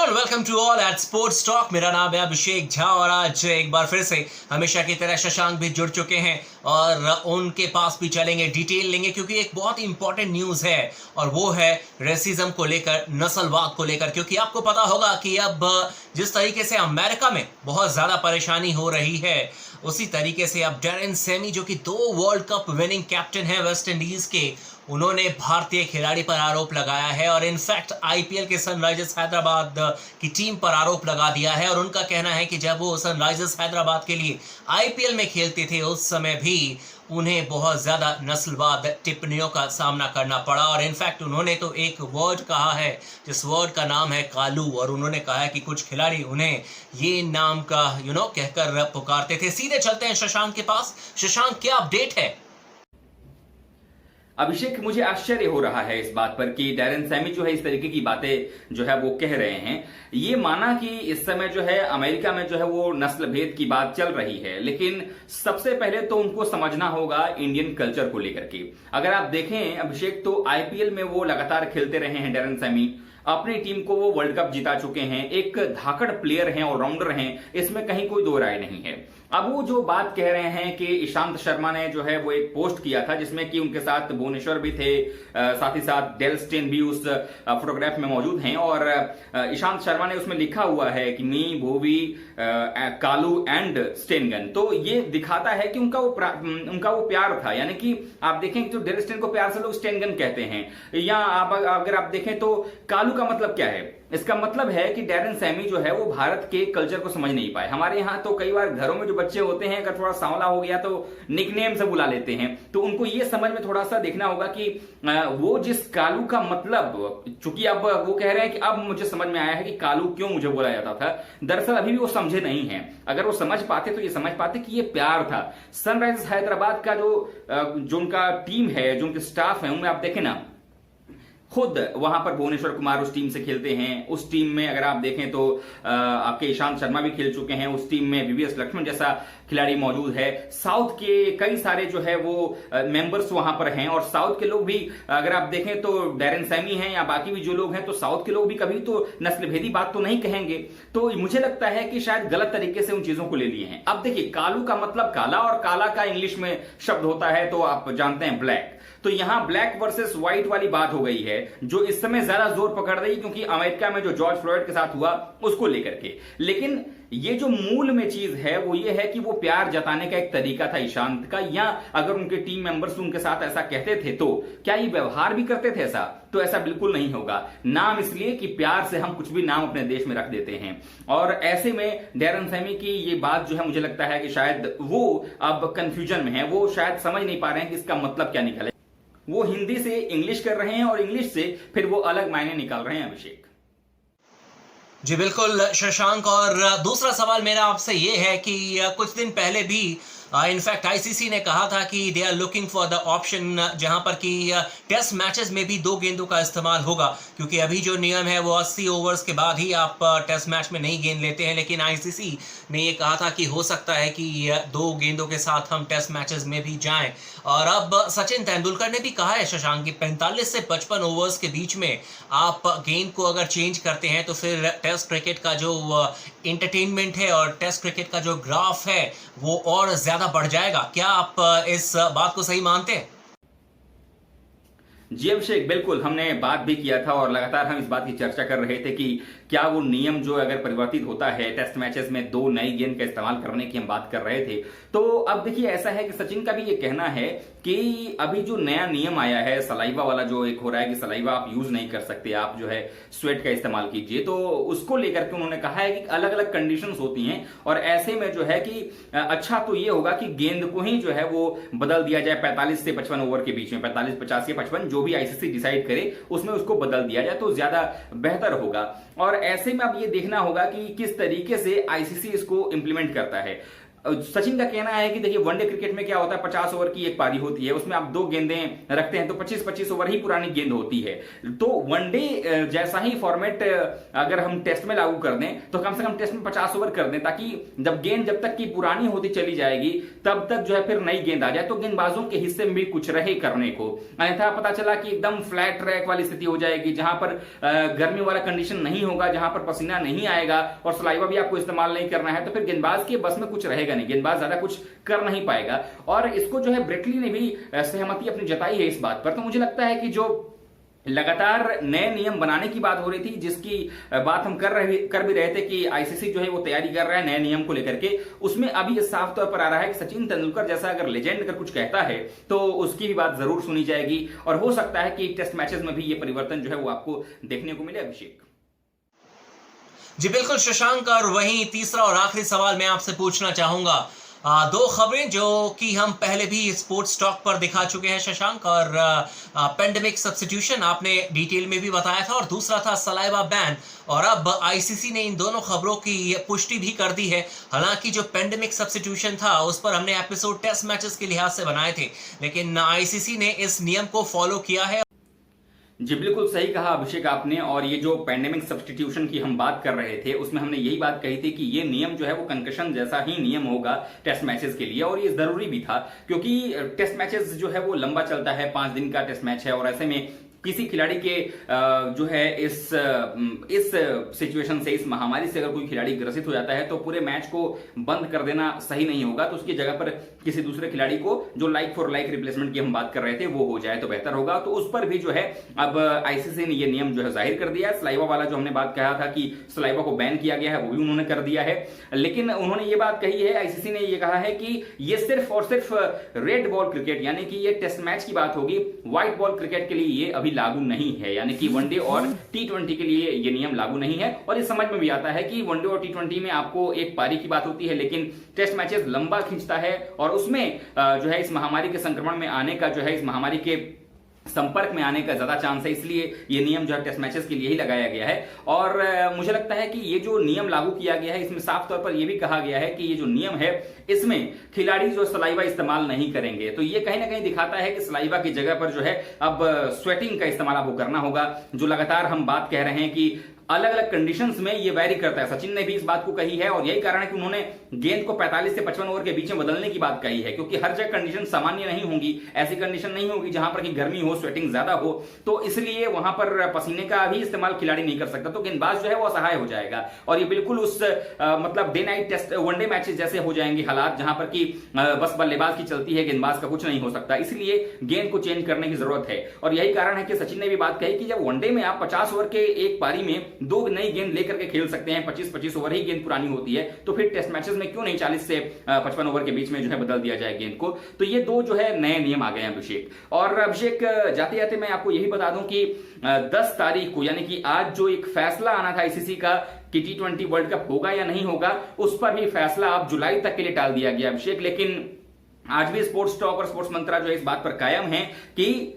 Everyone, welcome to all eight sports talk. मेरा नाम है अभिषेक झा और आज एक बार फिर से हमेशा की तरह शशांक भी जुड़ चुके हैं और उनके पास भी चलेंगे, डिटेल लेंगे क्योंकि एक बहुत ही इंपॉर्टेंट न्यूज़ है और वो है रेसिज्म को लेकर, नस्लवाद को लेकर। क्योंकि आपको पता होगा कि अब जिस तरीके से अमेरिका में बहुत ज़्यादा परेशानी हो रही है, उसी तरीके से अब डैरेन सैमी जो कि 2 वर्ल्ड कप विनिंग कैप्टन है वेस्ट इंडीज के, उन्होंने भारतीय खिलाड़ी पर आरोप लगाया है और इनफैक्ट आईपीएल के सनराइजर्स हैदराबाद की टीम पर आरोप लगा दिया है। और उनका कहना है कि जब वो सनराइजर्स हैदराबाद के लिए आईपीएल में खेलते थे उस समय भी उन्हें बहुत ज्यादा नस्लवाद टिप्पणियों का सामना करना पड़ा। और इनफैक्ट उन्होंने तो एक वर्ड कहा है जिस वर्ड का नाम है कालू, और उन्होंने कहा है कि कुछ खिलाड़ी उन्हें ये नाम का कहकर पुकारते थे। सीधे चलते हैं शशांक के पास। शशांक, क्या अपडेट है? अभिषेक, मुझे आश्चर्य हो रहा है इस बात पर कि डैरेन सैमी जो है इस तरीके की बातें जो है वो कह रहे हैं। ये माना कि इस समय जो है अमेरिका में जो है वो नस्ल भेद की बात चल रही है, लेकिन सबसे पहले तो उनको समझना होगा इंडियन कल्चर को लेकर के। अगर आप देखें अभिषेक, तो आईपीएल में वो लगातार खेलते रहे हैं डैरेन सैमी, अपनी टीम को वो वर्ल्ड कप जिता चुके हैं, एक धाकड़ प्लेयर हैं, ऑलराउंडर हैं, इसमें कहीं कोई दो राय नहीं है। अब वो जो बात कह रहे हैं कि ईशांत शर्मा ने जो है वो एक पोस्ट किया था जिसमें कि उनके साथ भुवनेश्वर भी थे, साथ ही साथ डेल स्टेन भी उस फोटोग्राफ में मौजूद हैं, और ईशांत शर्मा ने उसमें लिखा हुआ है कि मी भूवी कालू एंड स्टेनगन। तो ये दिखाता है कि उनका वो प्यार था। यानी कि आप देखें कि जो डेल स्टेन को प्यार से लोग स्टेनगन कहते हैं, या अगर आप देखें तो कालू का मतलब क्या है? इसका मतलब है कि डैरेन सैमी जो है वो भारत के कल्चर को समझ नहीं पाए। हमारे यहाँ तो कई बार घरों में जो बच्चे होते हैं, अगर थोड़ा सांवला हो गया तो निकनेम से बुला लेते हैं, तो उनको ये समझ में थोड़ा सा देखना होगा कि वो जिस कालू का मतलब, चूंकि अब वो कह रहे हैं कि अब मुझे समझ में आया है कि कालू क्यों मुझे बोला जाता था, दरअसल अभी भी वो समझे नहीं है। अगर वो समझ पाते तो ये समझ पाते कि ये प्यार था। सनराइजर्स हैदराबाद का जो उनका टीम है, जो उनके स्टाफ है, उनमें आप देखें ना, खुद वहां पर भुवनेश्वर कुमार उस टीम से खेलते हैं। उस टीम में अगर आप देखें तो आपके ईशांत शर्मा भी खेल चुके हैं। उस टीम में वीवीएस लक्ष्मण जैसा खिलाड़ी मौजूद है। साउथ के कई सारे जो है वो मेंबर्स वहां पर हैं, और साउथ के लोग भी अगर आप देखें तो डैरेन सैमी हैं या बाकी भी जो लोग हैं, तो साउथ के लोग भी कभी तो नस्लभेदी बात तो नहीं कहेंगे। तो मुझे लगता है कि शायद गलत तरीके से उन चीजों को ले लिए हैं। अब देखिए, कालू का मतलब काला, और काला का इंग्लिश में शब्द होता है तो आप जानते हैं ब्लैक। तो यहां ब्लैक वर्सेस व्हाइट वाली बात हो गई है जो इस समय ज्यादा जोर पकड़ रही, क्योंकि अमेरिका में जो जॉर्ज फ्लॉयड के साथ हुआ उसको लेकर के। लेकिन ये जो मूल में चीज है वो ये है कि वो प्यार जताने का एक तरीका था ईशांत का, या अगर उनके टीम मेंबर्स उनके साथ ऐसा कहते थे तो क्या ये व्यवहार भी करते थे ऐसा? तो ऐसा बिल्कुल नहीं होगा। नाम इसलिए कि प्यार से हम कुछ भी नाम अपने देश में रख देते हैं, और ऐसे में डैरेन सैमी की ये बात जो है मुझे लगता है कि शायद वो अब कंफ्यूजन में है। वो शायद समझ नहीं पा रहे हैं कि इसका मतलब क्या निकले। वो हिंदी से इंग्लिश कर रहे हैं और इंग्लिश से फिर वो अलग मायने निकाल रहे हैं। अभिषेक जी बिल्कुल शशांक, और दूसरा सवाल मेरा आपसे ये है कि कुछ दिन पहले भी इनफैक्ट आईसीसी ने कहा था कि they are looking for the option जहां पर कि टेस्ट मैचेस में भी 2 गेंदों का इस्तेमाल होगा, क्योंकि अभी जो नियम है वो 80 ओवर्स के बाद ही आप टेस्ट मैच में नहीं गेंद लेते हैं। लेकिन आईसीसी ने ये कहा था कि हो सकता है कि 2 गेंदों के साथ हम टेस्ट मैचेस में भी जाएं। और अब सचिन तेंदुलकर ने भी कहा है शशांक कि 45 से 55 ओवर्स के बीच में आप गेंद को अगर चेंज करते हैं तो फिर टेस्ट क्रिकेट का जो एंटरटेनमेंट है और टेस्ट क्रिकेट का जो ग्राफ है वो और ज्यादा बढ़ जाएगा। क्या आप इस बात को सही मानते हैं? जी अभिषेक, बिल्कुल, हमने बात भी किया था और लगातार हम इस बात की चर्चा कर रहे थे कि क्या वो नियम जो अगर परिवर्तित होता है, टेस्ट मैचेस में 2 नई गेंद का इस्तेमाल करने की हम बात कर रहे थे। तो अब देखिए, ऐसा है कि सचिन का भी ये कहना है कि अभी जो नया नियम आया है सलाइवा वाला, जो एक हो रहा है कि सलाइवा आप यूज नहीं कर सकते, आप जो है स्वेट का इस्तेमाल कीजिए, तो उसको लेकर के उन्होंने कहा है कि अलग अलग कंडीशंस होती हैं, और ऐसे में जो है कि अच्छा तो ये होगा कि गेंद को ही जो है वो बदल दिया जाए 45 से 55 ओवर के बीच में, 45, 50 या 55 जो भी आईसीसी डिसाइड करे उसमें उसको बदल दिया जाए तो ज्यादा बेहतर होगा। और ऐसे में अब ये देखना होगा कि किस तरीके से आईसीसी इसको इंप्लीमेंट करता है। सचिन का कहना है कि देखिए वनडे क्रिकेट में क्या होता है, 50 ओवर की एक पारी होती है, उसमें आप 2 गेंदें रखते हैं तो 25-25 ओवर ही पुरानी गेंद होती है। तो वनडे जैसा ही फॉर्मेट अगर हम टेस्ट में लागू कर दें तो कम से कम टेस्ट में 50 ओवर कर दें, ताकि जब तक की पुरानी होती चली जाएगी तब तक जो है फिर नई गेंद आ जाए तो गेंदबाजों के हिस्से में भी कुछ रहे करने को। अन्यथा पता चला कि एकदम फ्लैट ट्रैक वाली स्थिति हो जाएगी, जहां पर गर्मी वाला कंडीशन नहीं होगा, जहां पर पसीना नहीं आएगा और सलाइवा भी आपको इस्तेमाल नहीं करना है, तो फिर गेंदबाज के बस में कुछ रहेगा नहीं, गेंदबाज ज्यादा कुछ कर नहीं पाएगा। और इसको जो है ब्रेटली ने भी सहमति अपनी जताई है इस बात पर। तो मुझे लगता है कि जो लगातार नए नियम बनाने की बात हो रही थी, जिसकी बात हम कर भी रहे थे कि आईसीसी जो है वो तैयारी कर रहा है नए नियम को लेकर के, उसमें अभी ये साफ तौर पर आ रहा है कि सचिन तेंदुलकर जैसा अगर लेजेंड अगर कुछ कहता है तो उसकी भी बात जरूर सुनी जाएगी और हो सकता है कि टेस्ट मैचेस में भी ये परिवर्तन जो है वो आपको देखने को मिले। अभिषेक जी बिल्कुल शशांक, और वहीं तीसरा और आखिरी सवाल मैं आपसे पूछना चाहूंगा। 2 खबरें जो कि हम पहले भी स्पोर्ट्स टॉक पर दिखा चुके हैं शशांक, और पेंडेमिक सब्स्टिट्यूशन आपने डिटेल में भी बताया था, और दूसरा था सलाइवा बैन, और अब आईसीसी ने इन दोनों खबरों की पुष्टि भी कर दी है। हालांकि जो पेंडेमिक सब्स्टिट्यूशन था उस पर हमने एपिसोड टेस्ट मैचेस के लिहाज से बनाए थे, लेकिन आईसीसी ने इस नियम को फॉलो किया है। जी बिल्कुल सही कहा अभिषेक आपने। और ये जो पैंडेमिक सब्स्टिट्यूशन की हम बात कर रहे थे उसमें हमने यही बात कही थी कि ये नियम जो है वो कंकशन जैसा ही नियम होगा टेस्ट मैचेस के लिए, और ये जरूरी भी था क्योंकि टेस्ट मैचेस जो है वो लंबा चलता है, 5 दिन का टेस्ट मैच है, और ऐसे में किसी खिलाड़ी के जो है इस सिचुएशन से, इस महामारी से अगर कोई खिलाड़ी ग्रसित हो जाता है तो पूरे मैच को बंद कर देना सही नहीं होगा। तो उसकी जगह पर किसी दूसरे खिलाड़ी को जो लाइक फॉर लाइक रिप्लेसमेंट की हम बात कर रहे थे वो हो जाए तो बेहतर होगा। तो उस पर भी जो है अब आईसीसी ने ये नियम जो है जाहिर कर दिया है। सलाइवा वाला जो हमने बात कहा था कि सलाइवा को बैन किया गया है वो भी उन्होंने कर दिया है, लेकिन उन्होंने ये बात कही है, आईसीसी ने ये कहा है कि ये सिर्फ और सिर्फ रेड बॉल क्रिकेट यानी कि ये टेस्ट मैच की बात होगी, व्हाइट बॉल क्रिकेट के लिए ये अभी लागू नहीं है, यानी कि वनडे और टी20 के लिए ये नियम लागू नहीं है। और ये समझ में भी आता है कि वनडे और टी20 में आपको एक पारी की बात होती है, लेकिन टेस्ट मैचेस लंबा खींचता है और उसमें जो है इस महामारी के संक्रमण में आने का, जो है इस महामारी के संपर्क में आने का ज्यादा चांस है, इसलिए ये नियम जो है टेस्ट मैचेस के लिए ही लगाया गया है। और मुझे लगता है कि ये जो नियम लागू किया गया है इसमें साफ तौर पर यह भी कहा गया है कि ये जो नियम है इसमें खिलाड़ी जो सलाइवा इस्तेमाल नहीं करेंगे। तो ये कहीं ना कहीं दिखाता है कि सलाइवा की जगह पर जो है अब स्वेटिंग का इस्तेमाल आपको करना होगा, जो लगातार हम बात कह रहे हैं कि अलग अलग कंडीशंस में ये वैरी करता है। सचिन ने भी इस बात को कही है और यही कारण है कि उन्होंने गेंद को 45 से 55 ओवर के बीच में बदलने की बात कही है, क्योंकि हर जगह कंडीशन सामान्य नहीं होंगी, ऐसी कंडीशन नहीं होगी जहां पर कि गर्मी हो, स्वेटिंग ज्यादा हो, तो इसलिए वहां पर पसीने का भी इस्तेमाल खिलाड़ी नहीं कर सकता, तो गेंदबाज जो है वो असहाय हो जाएगा। और ये बिल्कुल उस मतलब day night test one day matches जैसे हो जाएंगे हालात, जहां पर कि बस बल्लेबाज की चलती है, गेंदबाज का कुछ नहीं हो सकता, इसलिए गेंद को चेंज करने की जरूरत है। और यही कारण है कि सचिन ने भी बात कही कि जब वनडे में आप 50 ओवर के एक पारी में 2 नई गेंद लेकर के खेल सकते हैं, 25-25 ओवर ही गेंद पुरानी होती है, तो फिर टेस्ट मैचेस में क्यों नहीं 40 से 55 ओवर के बीच में जो है बदल दिया जाए गेंद को। तो ये 2 जो है नए नियम आ गए हैं अभिषेक। और अभिषेक जाते जाते मैं आपको यही बता दूं कि 10 तारीख को यानी कि आज जो एक फैसला आना था आईसीसी का कि टी20 वर्ल्ड कप होगा या नहीं होगा, उस पर भी फैसला अब जुलाई तक के लिए टाल दिया गया अभिषेक। लेकिन आज भी स्पोर्ट्स टॉक और स्पोर्ट्स मंत्रा जो है इस बात पर कायम है कि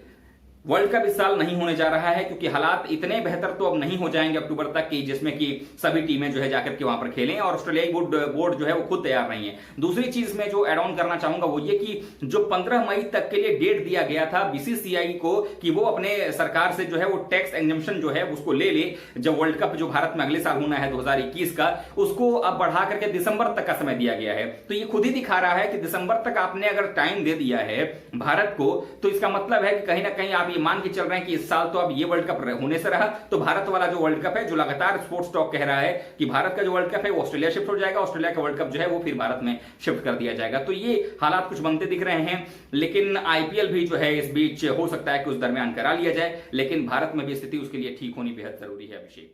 वर्ल्ड कप इस साल नहीं होने जा रहा है, क्योंकि हालात इतने बेहतर तो अब नहीं हो जाएंगे अक्टूबर तक की जिसमें कि सभी टीमें जो है जाकर के वहां पर खेलें, और ऑस्ट्रेलियाई बोर्ड जो है वो खुद तैयार नहीं है। दूसरी चीज में जो एड ऑन करना चाहूंगा वो ये कि जो 15 मई तक के लिए डेट दिया गया था बीसीसीआई को कि वो अपने सरकार से जो है वो टैक्स एग्जम्पशन जो है उसको ले ले, जब वर्ल्ड कप जो भारत में अगले साल होना है 2021 का, उसको अब बढ़ा करके दिसंबर तक का समय दिया गया है। तो ये खुद ही दिखा रहा है कि दिसंबर तक आपने अगर टाइम दे दिया है भारत को, तो इसका मतलब है कि कहीं ना कहीं आप ये मान के चल रहे हैं कि इस साल तो अब ये वर्ल्ड कप होने से रहा, तो भारत वाला जो वर्ल्ड कप है, जो लगातार स्पोर्ट्स टॉक कह रहा है कि भारत का जो वर्ल्ड कप है वो ऑस्ट्रेलिया शिफ्ट हो जाएगा, ऑस्ट्रेलिया का वर्ल्ड कप जो है वो फिर भारत में शिफ्ट कर दिया जाएगा। तो ये हालात कुछ बनते दिख रहे हैं, लेकिन आईपीएल भी जो है इस बीच हो सकता है कि उस दरमियान करा लिया जाए, लेकिन भारत में भी स्थिति उसके लिए ठीक होनी बेहद जरूरी है अभिषेक।